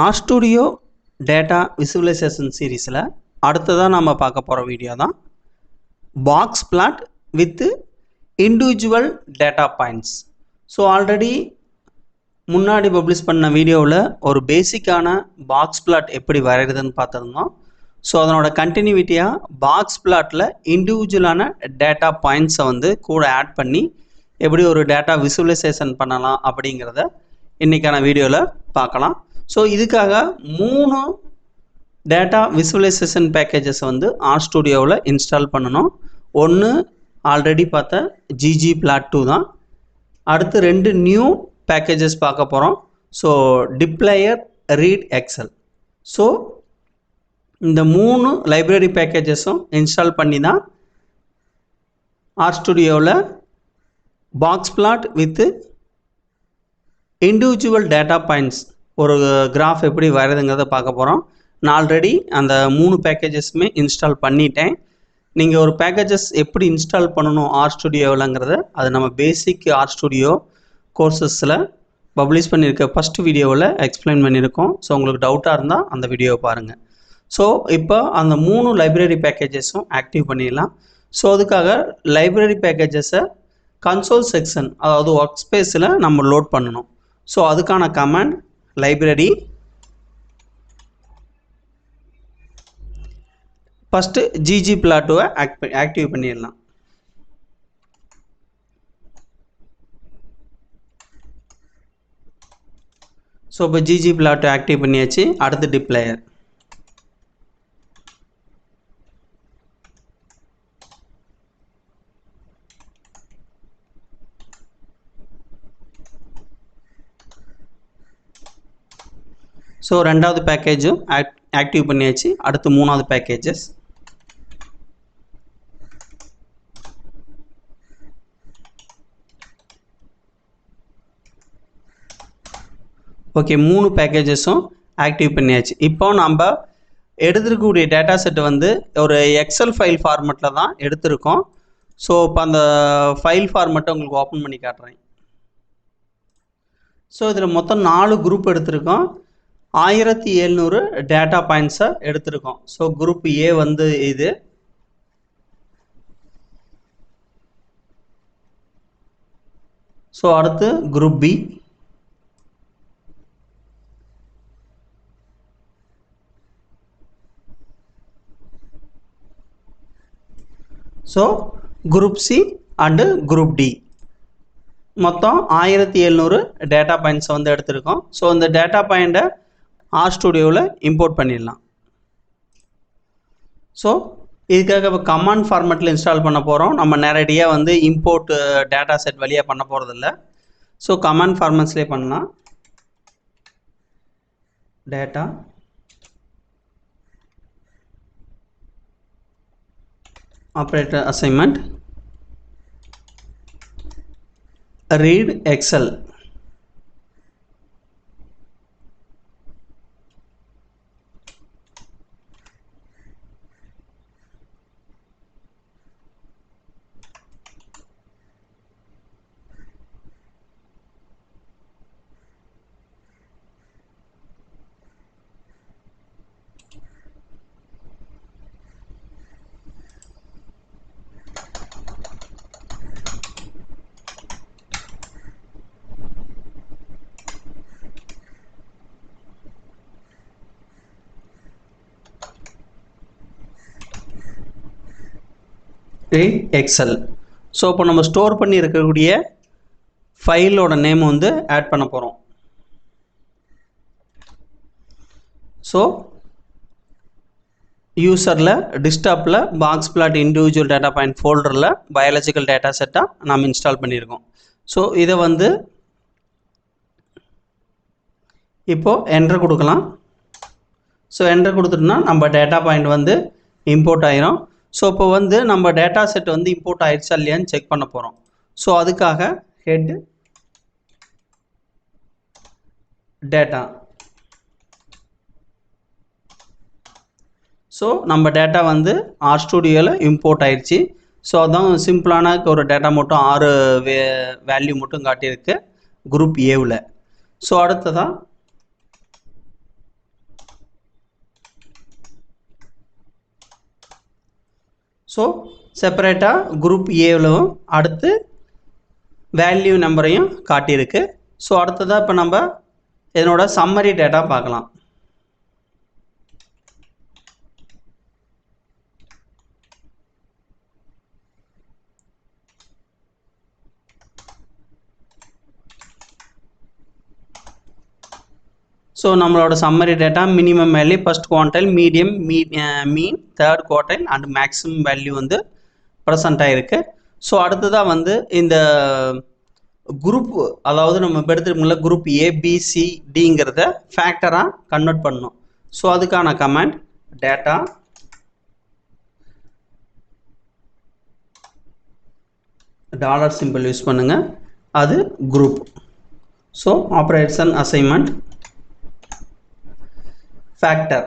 RStudio data visualisation சீரீஸில் அடுத்ததாக நம்ம பார்க்க போகிற வீடியோ தான் box plot with individual data points. So already முன்னாடி பப்ளிஷ் பண்ண வீடியோவில் ஒரு பேசிக்கான பாக்ஸ் பிளாட் எப்படி வரைகிறதுன்னு பார்த்துருந்தோம். ஸோ அதனோட கண்டினியூட்டியாக பாக்ஸ் பிளாட்டில் இண்டிவிஜுவலான டேட்டா பாயிண்ட்ஸை வந்து கூட ஆட் பண்ணி எப்படி ஒரு டேட்டா விசுவலைசேஷன் பண்ணலாம் அப்படிங்கிறத இன்றைக்கான வீடியோவில் பார்க்கலாம். ஸோ இதுக்காக 3 டேட்டா விசுவலைசேஷன் பேக்கேஜஸ் வந்து RStudioவில் இன்ஸ்டால் பண்ணணும். ஒன்று ஆல்ரெடி பார்த்த ggplot2 தான். அடுத்து 2 நியூ பேக்கேஜஸ் பார்க்க போகிறோம். So dplyr, read excel. So இந்த 3 லைப்ரரி பேக்கேஜஸும் இன்ஸ்டால் பண்ணி தான் RStudioவில் box plot with individual data points ஒரு கிராஃப் எப்படி வரைதுங்கிறத பார்க்க போகிறோம். நான் ஆல்ரெடி அந்த 3 பேக்கேஜஸுமே இன்ஸ்டால் பண்ணிட்டேன். நீங்கள் ஒரு பேக்கேஜஸ் எப்படி இன்ஸ்டால் பண்ணணும் RStudioவில்ங்கிறத அது நம்ம பேசிக் RStudio கோர்சஸில் பப்ளிஷ் பண்ணியிருக்க ஃபஸ்ட் வீடியோவில் எக்ஸ்பிளைன் பண்ணியிருக்கோம். ஸோ உங்களுக்கு டவுட்டாக இருந்தால் அந்த வீடியோவை பாருங்கள். ஸோ இப்போ அந்த 3 லைப்ரரி பேக்கேஜஸும் ஆக்டிவ் பண்ணிடலாம். ஸோ அதுக்காக லைப்ரரி பேக்கேஜஸை கன்சோல் செக்ஷன், அதாவது ஒர்க் ஸ்பேஸில் நம்ம லோட் பண்ணணும். ஸோ அதுக்கான command library first ggplot2 active பண்ணிடலாம். ஸோ இப்போ ggplot2 ஆக்டிவ் பண்ணியாச்சு. அடுத்து டிப்ளேயர். ஸோ 2வது பேக்கேஜும் ஆக்டிவ் பண்ணியாச்சு. அடுத்து 3வது பேக்கேஜஸ். ஓகே, 3 பேக்கேஜஸும் ஆக்டிவ் பண்ணியாச்சு. இப்போ நம்ம எடுத்துருக்கக்கூடிய டேட்டா செட் வந்து ஒரு எக்ஸல் ஃபைல் ஃபார்மெட்டில் தான் எடுத்திருக்கோம். ஸோ இப்போ அந்த ஃபைல் ஃபார்மெட்டை உங்களுக்கு ஓப்பன் பண்ணி காட்டுறேன். ஸோ இதில் மொத்தம் 4 குரூப் எடுத்திருக்கோம். 1700 டேட்டா பாயிண்ட்ஸை எடுத்திருக்கோம். ஸோ குரூப் ஏ வந்து இது. ஸோ அடுத்து group B. So group C and group D. மொத்தம் 1700 டேட்டா பாயிண்ட்ஸை வந்து எடுத்திருக்கோம். ஸோ இந்த டேட்டா பாயிண்ட்டை RStudioவில் இம்போர்ட் பண்ணிடலாம். ஸோ இதுக்காக இப்போ கமாண்ட் ஃபார்மெட்டில் இன்ஸ்டால் பண்ண போகிறோம். நம்ம நேரடியாக வந்து இம்போர்ட் டேட்டா செட் வழியாக பண்ண போகிறதில்ல. ஸோ கமாண்ட் ஃபார்மெட்ஸ்லேயே பண்ணலாம். Data operator assignment read excel. Excel. So இப்போ நம்ம ஸ்டோர் பண்ணி இருக்கக்கூடிய ஃபைலோட நேம் வந்து ஆட் பண்ண போகிறோம். ஸோ யூசரில் டெஸ்க்டாப்பில் box plot individual data point ஃபோல்டரில் பயாலஜிக்கல் டேட்டா செட்டாக நாம் இன்ஸ்டால் பண்ணியிருக்கோம். ஸோ இதை வந்து இப்போது என்டர் கொடுக்கலாம். ஸோ என்டர் கொடுத்துட்டோம்னா நம்ம டேட்டா பாயிண்ட் வந்து இம்போர்ட் ஆகிரும். ஸோ இப்போ வந்து நம்ம டேட்டா செட் வந்து இம்போர்ட் ஆகிடுச்சா இல்லையான்னு செக் பண்ண போகிறோம். ஸோ அதுக்காக ஹெட் டேட்டா. ஸோ நம்ம டேட்டா வந்து RStudioவில் இம்போர்ட் ஆயிடுச்சு. ஸோ அதான் சிம்பிளான ஒரு டேட்டா மட்டும் 6 வேல்யூ மட்டும் காட்டியிருக்கு குரூப் ஏவில். ஸோ அடுத்ததான் ஸோ செப்பரேட்டாக குரூப் ஏவிலும் அடுத்து வேல்யூ நம்பரையும் காட்டியிருக்கு. ஸோ அடுத்ததாக இப்போ நம்ம இதனோட சம்மரி டேட்டா பார்க்கலாம். ஸோ நம்மளோட summary data minimum value, first quartile, medium, mean, third quartile and maximum value வந்து ப்ரெசென்ட் ஆகிருக்கு. ஸோ அடுத்ததாக வந்து இந்த குரூப், அதாவது நம்ம எடுத்துருக்கோம்ல குரூப் ABCDங்கிறத ஃபேக்டராக கன்வெர்ட் பண்ணணும். ஸோ அதுக்கான command data dollar simple use பண்ணுங்கள், அது group. So operation assignment factor.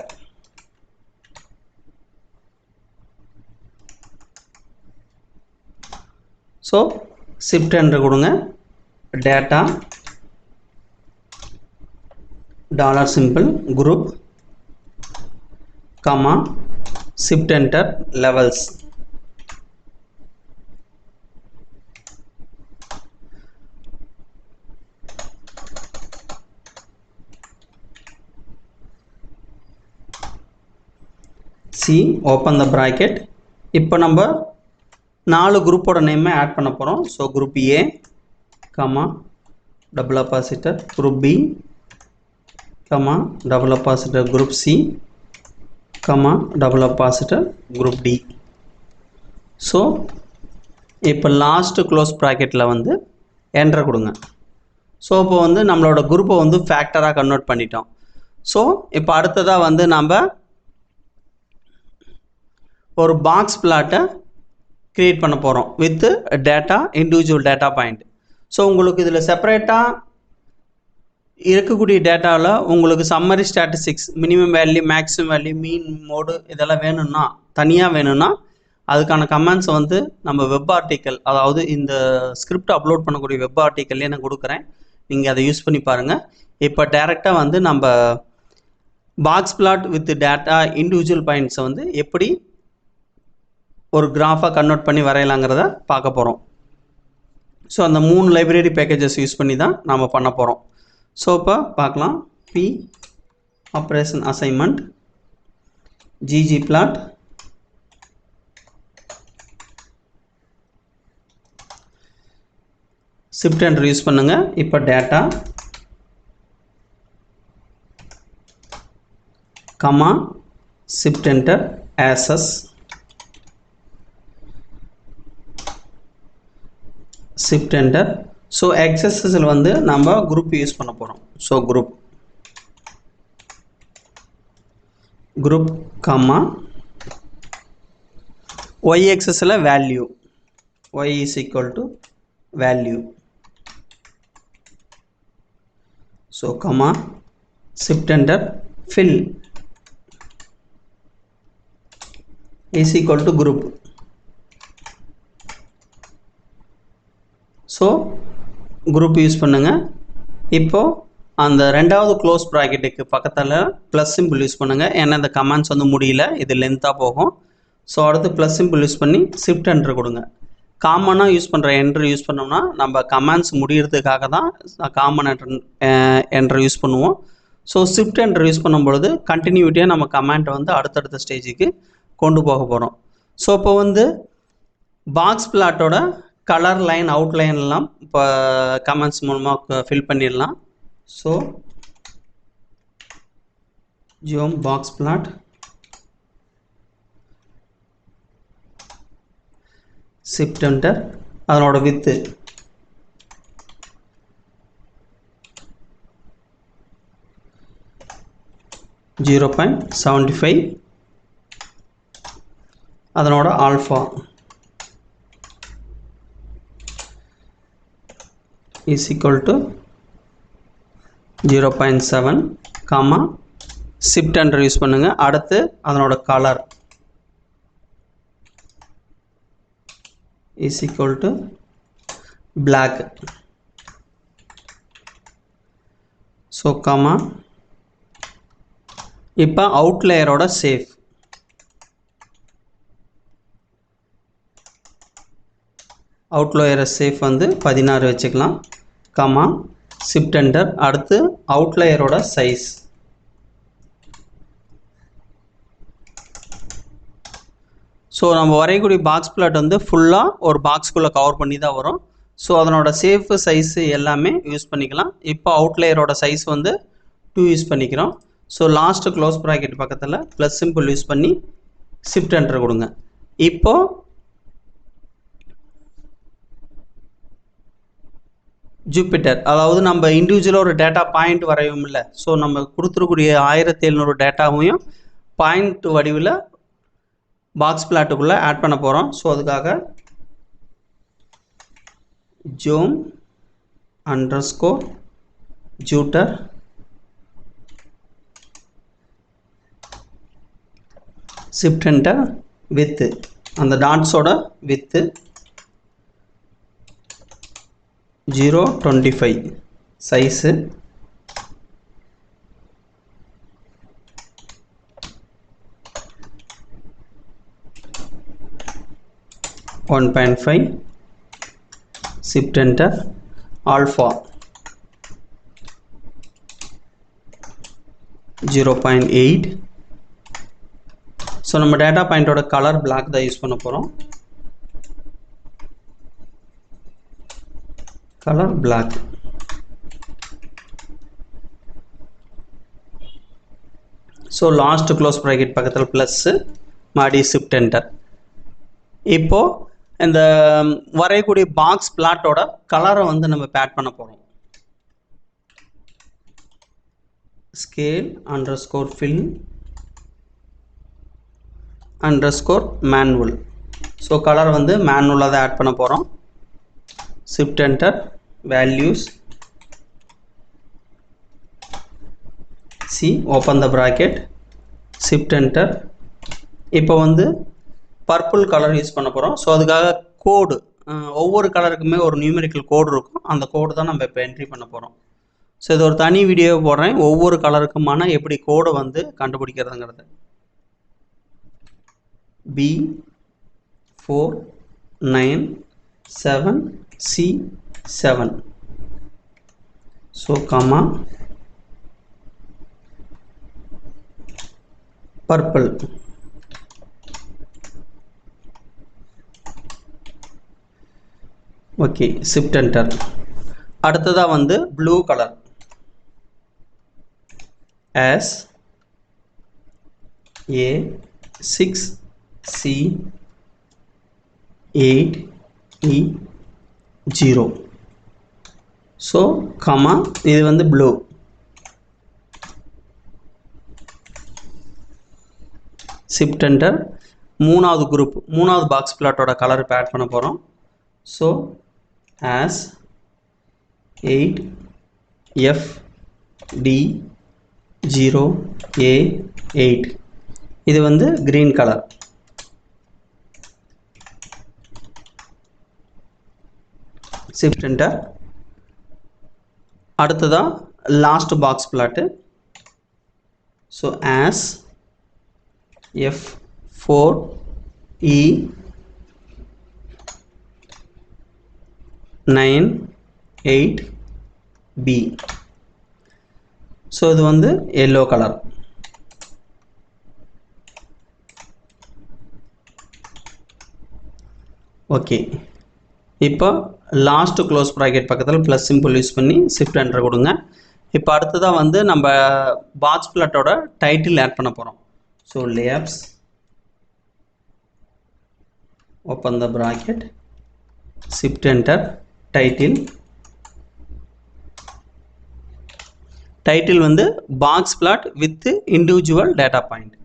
So shift enter கொடுங்க, data dollar simple group comma shift enter levels. C open the bracket. இப்போ நம்ம 4 குரூப்போட நேமை ஆட் பண்ண போகிறோம். So group A comma double apostrophe group B comma double apostrophe group C comma double apostrophe group D. So இப்போ last close ப்ராக்கெட்டில் வந்து enter கொடுங்க. ஸோ இப்போ வந்து நம்மளோட குரூப்பை வந்து ஃபேக்டராக கன்வெர்ட் பண்ணிட்டோம். ஸோ இப்போ அடுத்ததாக வந்து நம்ம ஒரு பாக்ஸ் பிளாட்டை க்ரியேட் பண்ண போகிறோம் with data, individual data point. So உங்களுக்கு இதில் செப்பரேட்டாக இருக்கக்கூடிய டேட்டாவில் உங்களுக்கு summary statistics, minimum value, maximum value, mean, mode இதெல்லாம் வேணும்னா, தனியாக வேணும்னா அதுக்கான கமெண்ட்ஸை வந்து நம்ம வெப் ஆர்டிக்கல், அதாவது இந்த ஸ்கிரிப்ட் அப்லோட் பண்ணக்கூடிய வெப் ஆர்டிக்கல்லே நான் கொடுக்குறேன், நீங்கள் அதை யூஸ் பண்ணி பாருங்கள். இப்போ டேரெக்டாக வந்து நம்ம box plot with data individual பாயிண்ட்ஸை வந்து எப்படி ஒரு கிராஃபாக கன்வெர்ட் பண்ணி வரையலாங்கிறத பார்க்க போகிறோம். ஸோ அந்த 3 லைப்ரரி பேக்கேஜஸ் யூஸ் பண்ணி தான் நாம் பண்ண போகிறோம். ஸோ இப்போ பார்க்கலாம். P operation assignment ggplot shift enter use பண்ணுங்கள். இப்போ data comma shift enter axis shift enter. So எக்ஸஸில் வந்து நம்ம குரூப் யூஸ் பண்ண போகிறோம். ஸோ குரூப் கம்மா ஒய் எக்ஸஸில் value, y is equal to value. So comma shift enter fill is equal to group. So group use பண்ணுங்கள். இப்போது அந்த ரெண்டாவது க்ளோஸ் ப்ராக்கெட்டுக்கு பக்கத்தில் ப்ளஸ் சிம்பிள் யூஸ் பண்ணுங்கள், ஏன்னா இந்த கமெண்ட்ஸ் வந்து முடியல, இது லென்த்தாக போகும். ஸோ அடுத்து ப்ளஸ் சிம்பிள் யூஸ் பண்ணி ஷிஃப்ட் என்டர் கொடுங்க. காமனாக யூஸ் பண்ணுற என்ட்ரு யூஸ் பண்ணோம்னா நம்ம கமெண்ட்ஸ் முடிகிறதுக்காக தான் காமன் என்ட்ரு யூஸ் பண்ணுவோம். ஸோ ஷிஃப்ட் என்ட்ரு யூஸ் பண்ணும்பொழுது கண்டினியூட்டியாக நம்ம கமெண்ட்டை வந்து அடுத்தடுத்த ஸ்டேஜுக்கு கொண்டு போக போகிறோம். ஸோ இப்போ வந்து பாக்ஸ் பிளாட்டோட கலர் லைன், அவுட்லைன்லாம் இப்போ கமெண்ட்ஸ் மூலமாக ஃபில் பண்ணிடலாம். So geom box plot shift enter, அதனோட வித்து 0.75, அதனோட alpha is equal to 0.7, comma shift enter use பண்ணுங்க. அடுத்து அதனோட colour is equal to black. So comma இப்போ அவுட்லேயரோட சேஃப் அவுட்லயர் சேஃப் வந்து 16 வச்சுக்கலாம், கமா ஷிஃப்ட் என்டர். அடுத்து அவுட்லயரோட சைஸ் ஸோ நம்ம வரையக்கூடிய பாக்ஸ் பிளாட் வந்து ஃபுல்லாக ஒரு பாக்ஸ்குள்ளே கவர் பண்ணி தான் வரும். ஸோ அதனோட சேஃபு சைஸு எல்லாமே யூஸ் பண்ணிக்கலாம். இப்போ அவுட்லேயரோட சைஸ் வந்து 2 யூஸ் பண்ணிக்கிறோம். ஸோ லாஸ்ட்டு க்ளோஸ் ப்ராக்கெட் பக்கத்தில் ப்ளஸ் சிம்பிள் யூஸ் பண்ணி ஷிஃப்ட் என்டர் கொடுங்க. இப்போது ஜூபிட்டர், அதாவது நம்ம இண்டிவிஜுவலாக ஒரு டேட்டா பாயிண்ட் வரையும் இல்லை. ஸோ நம்ம கொடுத்துருக்கூடிய 1700 டேட்டாவையும் பாயிண்ட் வடிவில் பாக்ஸ் பிளாட்டுக்குள்ளே ஆட் பண்ண போகிறோம். ஸோ அதுக்காக zoom underscore jitter shift enter width, அந்த டாட்ஸோட width 0.25, size 1.5, shift enter alpha 0.8. So நம்ம டேட்டா பாயிண்டோட கலர் பிளாக் தான் யூஸ் பண்ண போகிறோம், colour black. So last close bracket பக்கத்தில் ப்ளஸ்ஸு மாடி ஷிஃப்ட் என்டர். இப்போது இந்த வரையக்கூடிய பாக்ஸ் பிளாட்டோட கலரை வந்து நம்ம பேட் பண்ண போகிறோம். Scale underscore fill underscore manual. So colour வந்து மேனுவலாக தான் ஆட் பண்ண போகிறோம். Shift enter values C open the bracket shift enter. இப்போ வந்து பர்பிள் கலர் யூஸ் பண்ண போகிறோம். ஸோ அதுக்காக கோடு, ஒவ்வொரு கலருக்குமே ஒரு நியூமெரிக்கல் கோடு இருக்கும், அந்த கோடு தான் நம்ம இப்போ என்ட்ரி பண்ண போகிறோம். ஸோ இது ஒரு தனி வீடியோ போடுறேன், ஒவ்வொரு கலருக்குமான எப்படி கோடை வந்து கண்டுபிடிக்கிறதுங்கிறது. B497C7. So comma purple. Okay, shift enter. அடுத்ததாக வந்து blue colour SA6C8E0. So comma இது வந்து ப்ளூ. Shift enter. மூணாவது குரூப், மூணாவது பாக்ஸ் பிளாட்டோட கலர் இப்போ ஆட் பண்ண போகிறோம். So AS8FD0A8. இது வந்து கிரீன் கலர். Shift enter. அடுத்ததாக last box plot. So AS4E98B. So இது வந்து எல்லோ கலர். ஓகே, இப்போ லாஸ்ட் க்ளோஸ் ப்ராக்கெட் பக்கத்தில் ப்ளஸ் சிம்பிள் யூஸ் பண்ணி ஷிஃப்ட் என்டர் கொடுங்க. இப்போ அடுத்ததாக வந்து நம்ம பாக்ஸ் பிளாட்டோட டைட்டில் ஆட் பண்ண போகிறோம். So labs open the bracket shift enter title. Title வந்து box plot with individual data point.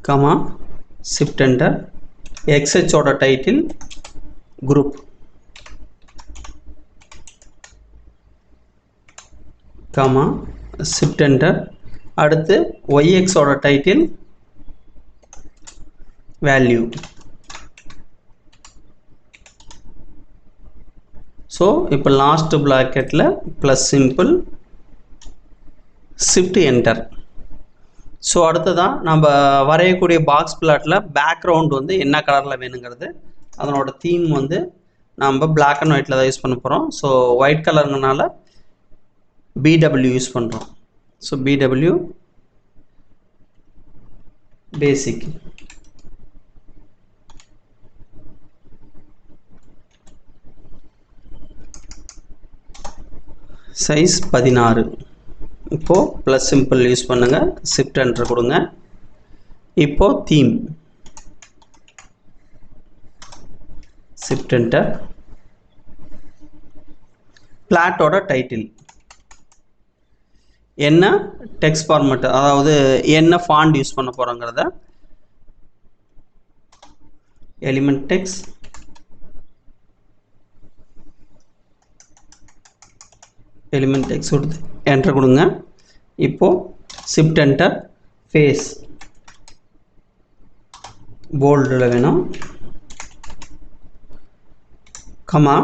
Comma shift enter. XH ஓட title group, comma shift enter. அடுத்து YX ஓட டைட்டில் வேல்யூ. ஸோ இப்போ last ப்ராக்கெட்டில் plus simple shift enter. So அடுத்ததான் நம்ம வரையக்கூடிய box பிளாட்டில் background வந்து என்ன கலரில் வேணுங்கிறது, அதனோட தீம் வந்து நம்ம பிளாக் அண்ட் ஒயிட்டில் தான் யூஸ் பண்ண போகிறோம். ஸோ ஒயிட் கலர்னால BW யூஸ் பண்ணுறோம். ஸோ BW பேசிக். சைஸ் 16. இப்போது ப்ளஸ் சிம்பிள் யூஸ் பண்ணுங்கள், ஷிஃப்ட் என்டர் கொடுங்க. இப்போது தீம் ஷிஃப்ட் என்டர். பிளாட்டோட டைட்டில் என்ன டெக்ஸ்ட் ஃபார்மேட், அதாவது என்ன ஃபாண்ட் யூஸ் பண்ண போகிறோங்கிறத எலிமெண்ட் டெக்ஸ்ட் கொடுத்து என்டர் கொடுங்க. இப்போது ஷிஃப்ட் என்டர். ஃபேஸ் போல்டில் வேணும், கமா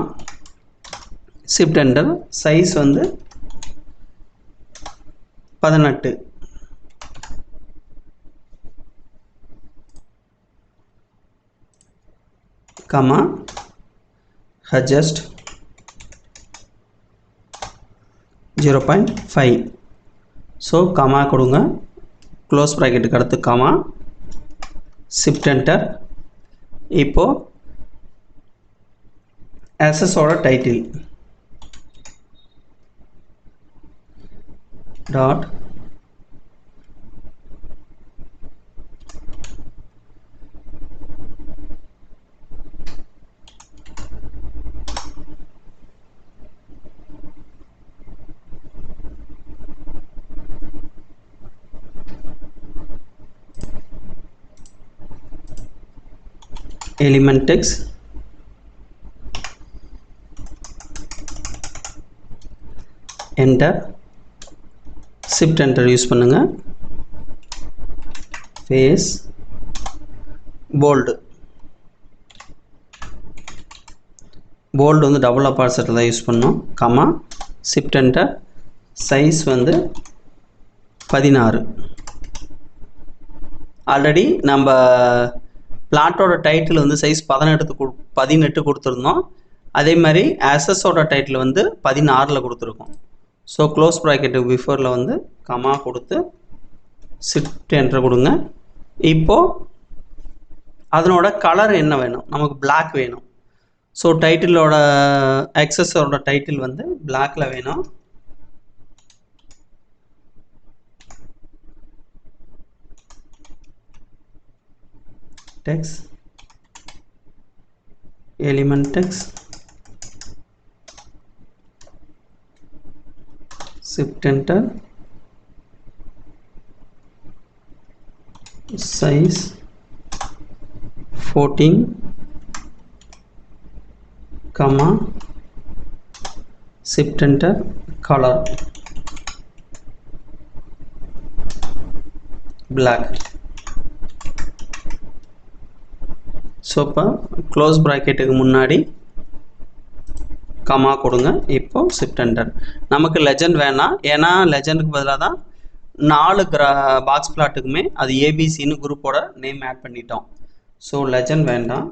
ஷிஃப்ட் என்டர். சைஸ் வந்து 18, கமா adjust 0.5. ஸோ கமா கொடுங்க, க்ளோஸ் ப்ராக்கெட்டுக்கு அடுத்து கமா, ஷிஃப்ட் என்டர். இப்போது ஆக்சஸோட title dot element text enter. Shift enter use பண்ணுங்க. ஃபேஸ் போல்டு வந்து டபுள் அப்பார்ச்சரில் தான் யூஸ் பண்ணோம், கமா ஷிஃப்ட் என்டர். சைஸ் வந்து 16. ஆல்ரெடி நம்ம பிளாட்டோட டைட்டில் வந்து சைஸ் 18 கொடுத்துருந்தோம். அதே மாதிரி ஆக்சஸோட டைட்டில் வந்து 16 கொடுத்துருக்கோம். ஸோ க்ளோஸ் ப்ராக்கெட்டுக்கு பிஃபோரில் வந்து கமா கொடுத்து ஷிஃப்ட் என்டர் கொடுங்க. இப்போது அதனோட கலர் என்ன வேணும், நமக்கு பிளாக் வேணும். ஸோ டைட்டிலோட ஆக்சஸோட டைட்டில் வந்து பிளாக்கில் வேணும். text element text shift enter. size 14, comma shift enter. color black. So இப்போ க்ளோஸ் ப்ராக்கெட்டுக்கு முன்னாடி கமா கொடுங்க. இப்போது ஷிஃப்ட் என்டர். நமக்கு லெஜண்ட் வேணாம், ஏன்னா லெஜண்டுக்கு பதிலாக தான் 4 பாக்ஸ் பிளாட்டுக்குமே அது ஏபிசின்னு குரூப்போட நேம் ஆட் பண்ணிட்டோம். ஸோ லெஜண்ட் வேண்டாம்.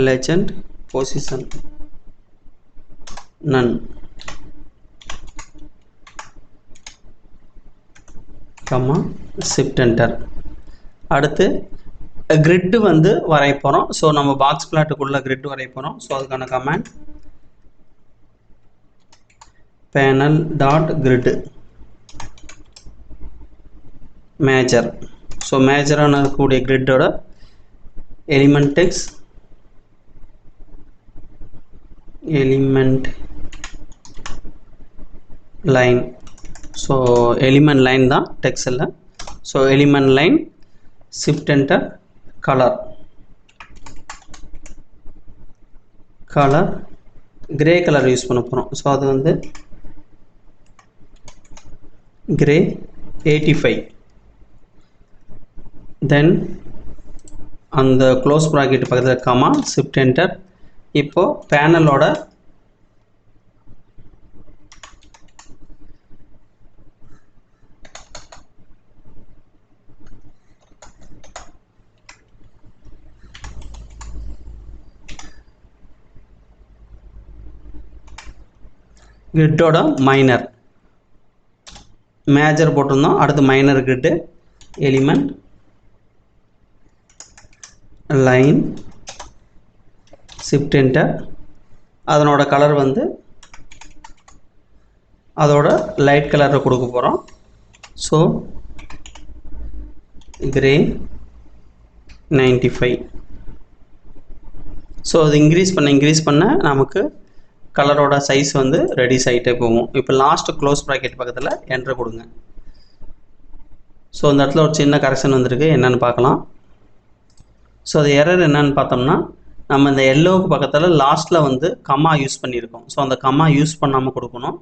லெஜண்ட் பொசிஷன் நன், கமா ஷிஃப்ட் என்டர். அடுத்து கிரிட் வந்து வரைய போகிறோம். ஸோ நம்ம பாக்ஸ் பிளாட்டுக்குள்ள கிரிட் வரைய போகிறோம். ஸோ அதுக்கான command panel dot grid major. So மேஜரான கூடிய கிரிட்டோட element text element line. So element line தான் டெக்ஸ்டில். So element line shift enter. Colour grey colour use பண்ண போகிறோம். ஸோ அது வந்து கிரே 85. Then அந்த க்ளோஸ் ப்ராக்கெட் பக்கத்தில் கமா ஷிஃப்ட் என்டர். இப்போ பேனலோட கிரிட்டோட மைனர் மேஜர் போட்டிருந்தோம், அடுத்து minor grid element line shift enter. அதனோட கலர் வந்து அதோட லைட் கலரில் கொடுக்க போகிறோம். So grey 95. ஸோ அது இன்க்ரீஸ் பண்ண நமக்கு கலரோட சைஸ் வந்து ரெடியூஸ் ஆகிட்டே போகும். இப்போ லாஸ்ட் க்ளோஸ் ப்ராக்கெட் பக்கத்தில் என்டர் கொடுங்க. ஸோ இந்த இடத்துல ஒரு சின்ன கரெக்ஷன் வந்திருக்கு, என்னென்னு பார்க்கலாம். ஸோ அது எரர் என்னன்னு பார்த்தோம்னா, நம்ம இந்த எல்லோவுக்கு பக்கத்தில் லாஸ்ட்டில் வந்து கமா யூஸ் பண்ணியிருக்கோம். ஸோ அந்த கமா யூஸ் பண்ணாமல் கொடுக்கணும்.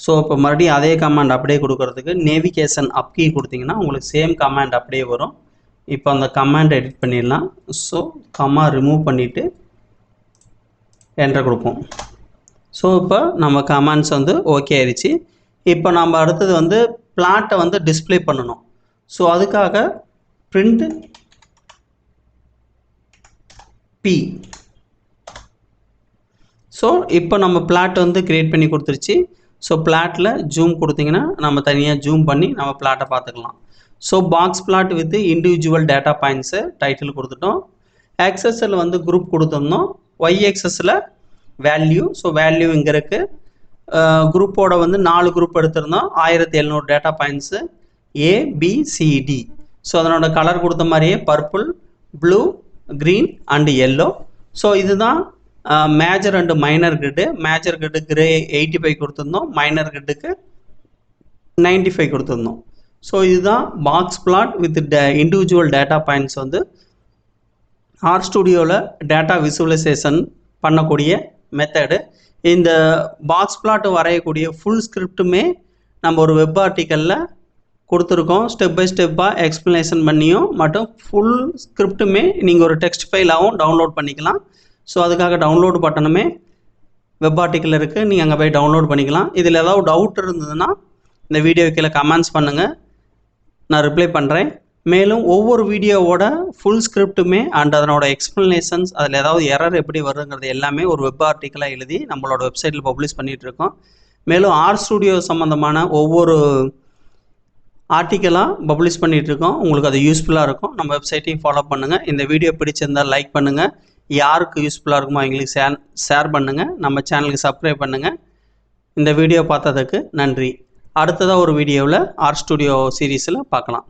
ஸோ இப்போ மறுபடியும் அதே கமாண்ட் அப்படியே கொடுக்கறதுக்கு நேவிகேஷன் அப் கீ கொடுத்தீங்கன்னா உங்களுக்கு சேம் கமாண்ட் அப்படியே வரும். இப்போ அந்த கமாண்ட் எடிட் பண்ணிடலாம். ஸோ கமா ரிமூவ் பண்ணிவிட்டு என்டர் கொடுப்போம். ஸோ இப்போ நம்ம கமாண்ட்ஸ் வந்து ஓகே ஆயிடுச்சு. இப்போ நம்ம அடுத்தது வந்து பிளாட்டை வந்து டிஸ்பிளே பண்ணணும். ஸோ அதுக்காக பிரிண்ட் பி. ஸோ இப்போ நம்ம பிளாட் வந்து கிரியேட் பண்ணி கொடுத்துருச்சு. ஸோ பிளாட்டில் ஜூம் கொடுத்தீங்கன்னா நம்ம தனியாக ஜூம் பண்ணி நம்ம பிளாட்டை பார்த்துக்கலாம். So box plot with individual data points title கொடுத்துட்டோம். எக்ஸஸில் வந்து குரூப் கொடுத்துருந்தோம், ஒய் எக்ஸஸில் வேல்யூ. ஸோ வேல்யூ இங்கே இருக்குது. குரூப்போட வந்து 4 குரூப் எடுத்திருந்தோம், 1700 டேட்டா பாயிண்ட்ஸு ABCD. ஸோ அதனோட கலர் கொடுத்த மாதிரியே purple, blue, green and yellow. So இதுதான் major and minor grid. Major grid grey 85 கொடுத்துருந்தோம், மைனர் கிரிட்டுக்கு 95 கொடுத்துருந்தோம். ஸோ இதுதான் box plot with individual data points வந்து ஆர் ஸ்டுடியோவில் டேட்டா விசுவலைசேஷன் பண்ணக்கூடிய மெத்தடு. இந்த பாக்ஸ் பிளாட் வரையக்கூடிய ஃபுல் ஸ்கிரிப்டுமே நம்ம ஒரு வெப் ஆர்டிக்கலில் கொடுத்துருக்கோம். ஸ்டெப் பை ஸ்டெப்பாக எக்ஸ்ப்ளனேஷன் பண்ணியும் மற்றும் ஃபுல் ஸ்கிரிப்டுமே நீங்கள் ஒரு டெக்ஸ்ட் ஃபைலாகவும் டவுன்லோட் பண்ணிக்கலாம். ஸோ அதுக்காக டவுன்லோடு பட்டனுமே வெப் ஆர்டிக்கல் இருக்குது, நீங்கள் அங்கே போய் டவுன்லோட் பண்ணிக்கலாம். இதில் ஏதாவது டவுட் இருந்ததுன்னா இந்த வீடியோ கீழே கமெண்ட்ஸ் பண்ணுங்கள், நான் ரிப்ளை பண்ணுறேன். மேலும் ஒவ்வொரு வீடியோவோட ஃபுல் ஸ்கிரிப்டுமே அண்ட் அதனோட எக்ஸ்ப்ளனேஷன்ஸ், அதில் ஏதாவது எரர் எப்படி வருங்கிறது எல்லாமே ஒரு வெப் ஆர்டிக்கலாக எழுதி நம்மளோட வெப்சைட்டில் பப்ளிஷ் பண்ணிகிட்ருக்கோம். மேலும் ஆர் ஸ்டுடியோ சம்மந்தமான ஒவ்வொரு ஆர்டிக்கலாக பப்ளிஷ் பண்ணிகிட்ருக்கோம். உங்களுக்கு அது யூஸ்ஃபுல்லாக இருக்கும். நம்ம வெப்சைட்டையும் ஃபாலோ பண்ணுங்கள். இந்த வீடியோ பிடிச்சிருந்தால் லைக் பண்ணுங்கள், யாருக்கு யூஸ்ஃபுல்லாக இருக்குமோ அவங்களுக்கு ஷேர் பண்ணுங்கள், நம்ம சேனலுக்கு சப்ஸ்கிரைப் பண்ணுங்கள். இந்த வீடியோ பார்த்ததுக்கு நன்றி. அடுத்ததாக ஒரு வீடியோவில் ஆர் ஸ்டுடியோ சீரீஸில் பார்க்கலாம்.